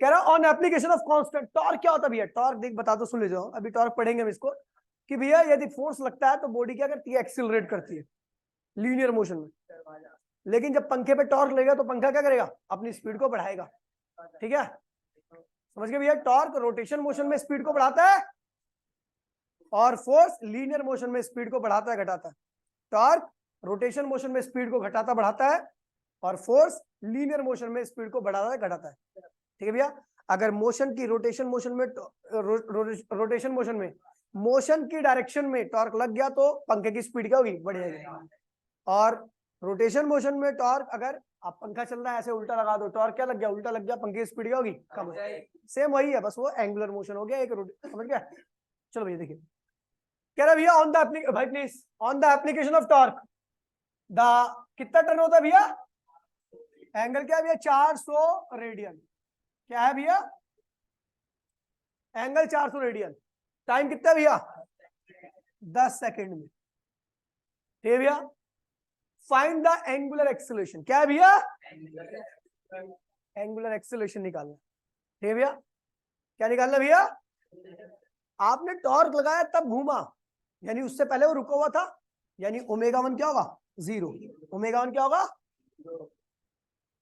कह रहा on application of constant torque क्या होता है भैया। टॉर्क देख बता दो, सुन ले जाओ, अभी टॉर्क पढ़ेंगे हम इसको कि भैया यदि फोर्स लगता है तो बॉडी क्या करती है एक्सिलरेट करती है लीनियर मोशन में, लेकिन जब पंखे पे टॉर्क लगेगा तो पंखा क्या करेगा अपनी स्पीड को बढ़ाएगा, ठीक है समझ गए भैया। टॉर्क रोटेशन मोशन में स्पीड को बढ़ाता है और फोर्स लीनियर मोशन में स्पीड को बढ़ाता है घटाता है। टॉर्क रोटेशन मोशन में स्पीड को घटाता बढ़ाता है और फोर्स लीनियर मोशन में स्पीड को बढ़ाता है घटाता है, ठीक है भैया। अगर मोशन की रोटेशन मोशन में रोटेशन मोशन की डायरेक्शन में टॉर्क लग गया तो पंखे की स्पीड क्या होगी बढ़ जाएगी, और रोटेशन मोशन में टॉर्क अगर आप पंखा चल रहा है ऐसे उल्टा लगा दो, टॉर्क क्या लग गया उल्टा लग गया, पंखे की स्पीड क्या होगी कम हो जाएगी। सेम वही है, बस वो एंगुलर मोशन हो गया एक, समझ गया। चलो भैया देखिए कह रहा भैया ऑन द भाई please on the application of torque the कितना टर्न होता है भैया, एंगल क्या है भैया 400 रेडियन, क्या है भैया एंगल 400 रेडियन, टाइम कितना है भैया 10 सेकेंड में, ठीक है भैया। फाइंड द एंगुलर एक्सेलरेशन, क्या है भैया एंगुलर एक्सेलरेशन निकालना, ठीक है भैया। क्या निकालना भैया, आपने टॉर्क लगाया तब घूमा, यानी उससे पहले वो रुका हुआ था, यानी ओमेगा 1 क्या होगा 0, ओमेगा 1 क्या होगा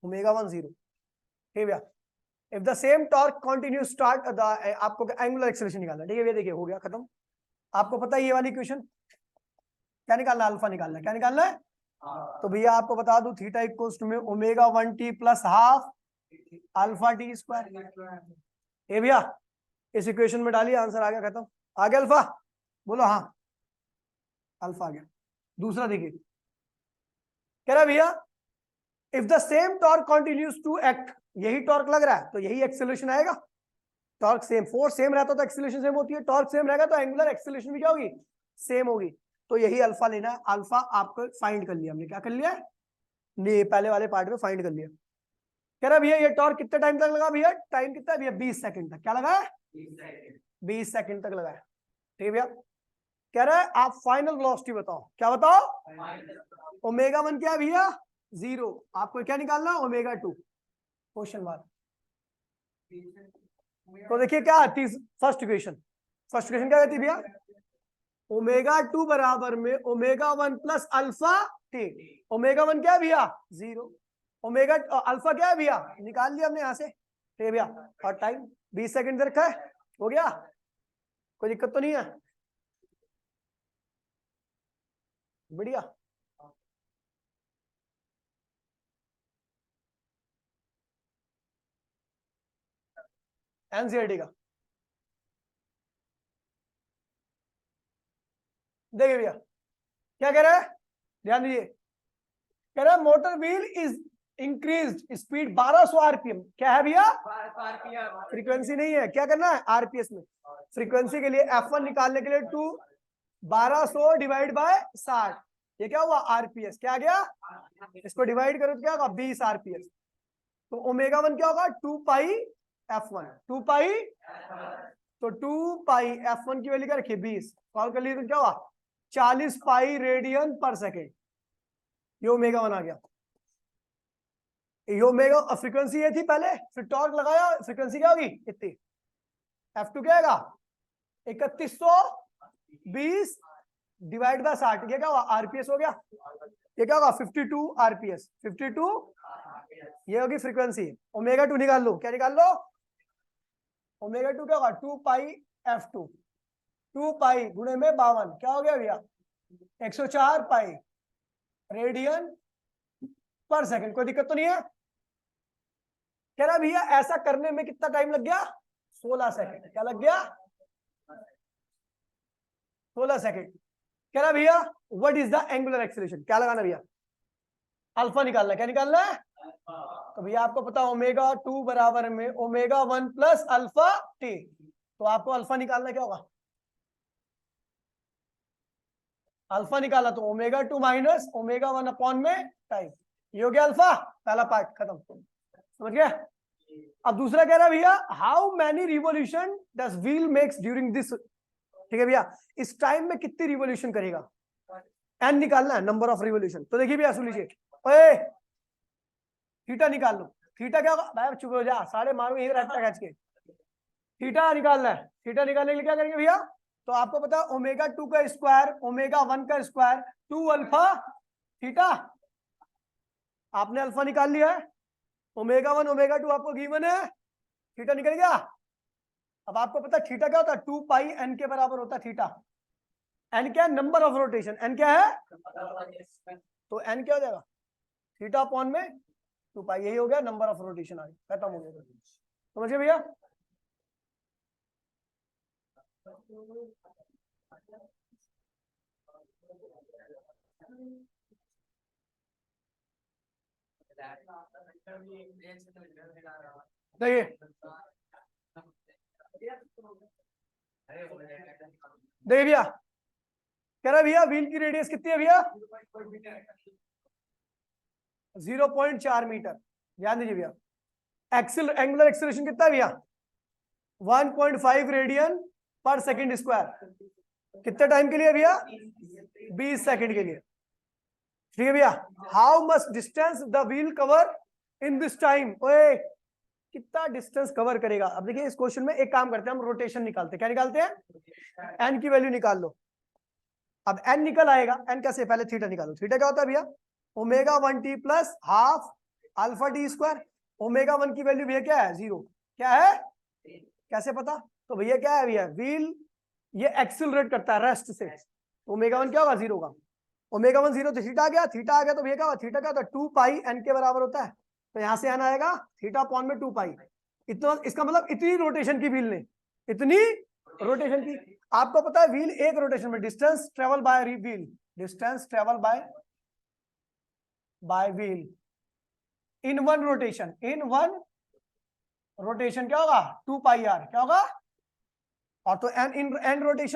ओमेगा 1 0, ठीक है भैया। If the same torque continue start the, आपको एंगुलर एक्सेलरेशन निकालना, ठीक है भैया। देखिए हो गया खत्म, आपको पता है ये वाली इक्वेशन क्या निकालना है, अल्फा निकालना है, क्या निकालना है, तो भैया आपको बता दूं थीटा इक्वल्स टू में omega 1 t plus half alpha t square, ए भैया इस इक्वेशन में डालिए, आंसर आ गया खत्म, आ गया अल्फा, बोलो हाँ अल्फा आ गया। दूसरा देखिए कह रहा भैया if the same torque continues to act, यही टॉर्क लग रहा है तो यही एक्सेलरेशन आएगा, टॉर्क सेम, फोर्स सेम रहता तो एक्सेलरेशन सेम होती है, टॉर्क सेम रहेगा तो एंगुलर एक्सेलरेशन भी क्या होगी सेम होगी, तो यही अल्फा लेना है। अल्फा आपको फाइंड कर लिया हमने, क्या कर लिया नहीं पहले वाले पार्ट में फाइंड कर लिया। कह रहा भैया ये टॉर्क कितने टाइम तक लगा भैया, टाइम कितना है भैया 20 सेकंड तक, क्या लगा है 20 सेकंड तक लगा है, ठीक है भैया। कह रहा है आप फाइनल वेलोसिटी बताओ, क्या बताओ ओमेगा 1 क्या है भैया 0, आपको क्या निकालना ओमेगा 2 क्वेश्चन मार्क, तो देखिए क्या आती है फर्स्ट इक्वेशन क्या कहती है भैया, ओमेगा 2 बराबर में omega 1 plus alpha T. Omega 1 क्या है भैया 0, ओमेगा अल्फा क्या है भैया निकाल लिया हमने यहां से, ठीक है भैया। और टाइम 20 सेकंड दे रखा है, हो गया, कोई दिक्कत तो नहीं है, बढ़िया। एनसीईआरटी का देखिए भैया क्या कह रहा है, ध्यान दीजिए, कह रहा है motor wheel is increased speed 1200 RPM. क्या है भैया, फ्रीक्वेंसी नहीं है, क्या करना है आरपीएस में। फ्रीक्वेंसी के लिए F1 निकालने के लिए 1200 डिवाइड बाय 60, ये क्या हुआ आरपीएस, क्या आ गया, इसको डिवाइड करो तो क्या होगा 20 आरपीएस। तो ओमेगा 1 क्या होगा 2 पाई F1, 2 पाई, तो 2 पाई F1 की वैल्यू क्या रखिए 20, सॉल्व कर लिए तो क्या हुआ 40 पाई रेडियन पर सेकेंड, ये ओमेगा 1 आ गया। ये ओमेगा फ्रीक्वेंसी ये थी पहले, फिर टॉर्क लगाया, फ्रीक्वेंसी क्या होगी इतनी, F2 क्या आएगा 3120 डिवाइड बाय 60, ये क्या हुआ आरपीएस हो गया, ये क्या होगा 52 आरपीएस, 52 ये होगी फ्रीक्वेंसी। ओमेगा 2 निकाल लो, क्या निकाल लो, ओमेगा 2 क्या होगा 2 पाई F2, 2 पाई गुणे में 52, क्या हो गया भैया 104 पाई रेडियन पर सेकंड, कोई दिक्कत तो नहीं है। कह रहा भैया ऐसा करने में कितना टाइम लग गया 16 सेकंड, क्या लग गया 16 सेकंड। कह रहा भैया what is the angular acceleration, क्या लगाना भैया अल्फा निकालना है, क्या निकालना है, तो भैया आपको पता ओमेगा 2 बराबर में ओमेगा 1 प्लस अल्फा टी, तो आपको अल्फा निकालना क्या होगा, अल्फा निकाला तो ओमेगा 2 माइनस ओमेगा 1 अपॉन में टाइम, ये हो गया अल्फा, पहला पार्ट खत्म, समझ गया। अब दूसरा कह रहा है भैया how many revolution does wheel makes during this, ठीक है भैया इस टाइम में कितनी रिवोल्यूशन करेगा, एन निकालना है नंबर ऑफ रिवोल्यूशन। तो देखिए भैया सुन लीजिए, ओए थीटा निकाल लो, थीटा क्या होगा भाई चुप हो जा, साढ़े मारो यही रहता है खींच के, थीटा निकालना है, थीटा निकालने के लिए क्या करेंगे भैया, तो आपको पता है ओमेगा 2 का स्क्वायर ओमेगा 1 का स्क्वायर 2 अल्फा थीटा, आपने अल्फा निकाल लिया है, ओमेगा 1 ओमेगा 2 आपको गिवन है, थीटा निकल गया। अब आपको पता है थीटा क्या होता है 2 पाई एन के बराबर होता है थीटा, एन क्या है नंबर ऑफ रोटेशन, एन क्या है, तो एन क्या हो जाएगा थीटा अपॉन में 2 पाई, यही हो गया नंबर ऑफ रोटेशन, आ गया खत्म हो गया, समझिए भैया। देखिए देखिए भैया कह रहा भैया व्हील की रेडियस कितनी है भैया 0.4 मीटर, ध्यान दीजिए भैया। एंगुलर एक्सीलरेशन कितना है भैया 1.5 रेडियन पर सेकंड स्क्वायर, कितने टाइम के लिए भैया 20 सेकंड के लिए, ठीक है भैया। How much distance the wheel cover in this time, ओए कितना डिस्टेंस कवर करेगा। अब देखिए इस क्वेश्चन में एक काम करते हैं हम, रोटेशन निकालते हैं, क्या निकालते हैं एन की वैल्यू निकाल लो। अब एन निकल आएगा, एन कैसे, पहले थीटा निकालो, थीटा क्या होता है भैया omega 1 T plus half alpha t square, omega 1 की वैल्यू भैया क्या है 0, क्या है कैसे पता, तो भैया क्या है भैया व्हील ये एक्सिलरेट करता है रेस्ट से, ओमेगा 1 क्या होगा 0 का, ओमेगा 1 0 तो थीटा आ गया, थीटा आ गया तो भैया क्या होगा, थीटा क्या होता है 2 पाई एन के बराबर होता है, तो यहां से एन आएगा थीटा अपॉन में 2 पाई, इतना, इसका मतलब इतनी रोटेशन की व्हील ने, इतनी रोटेशन की। आपको पता है व्हील एक रोटेशन में distance travel by wheel, distance travel by wheel in one rotation, in one rotation क्या होगा 2 पाई आर, क्या होगा, और तो एन इन एन रोटेशन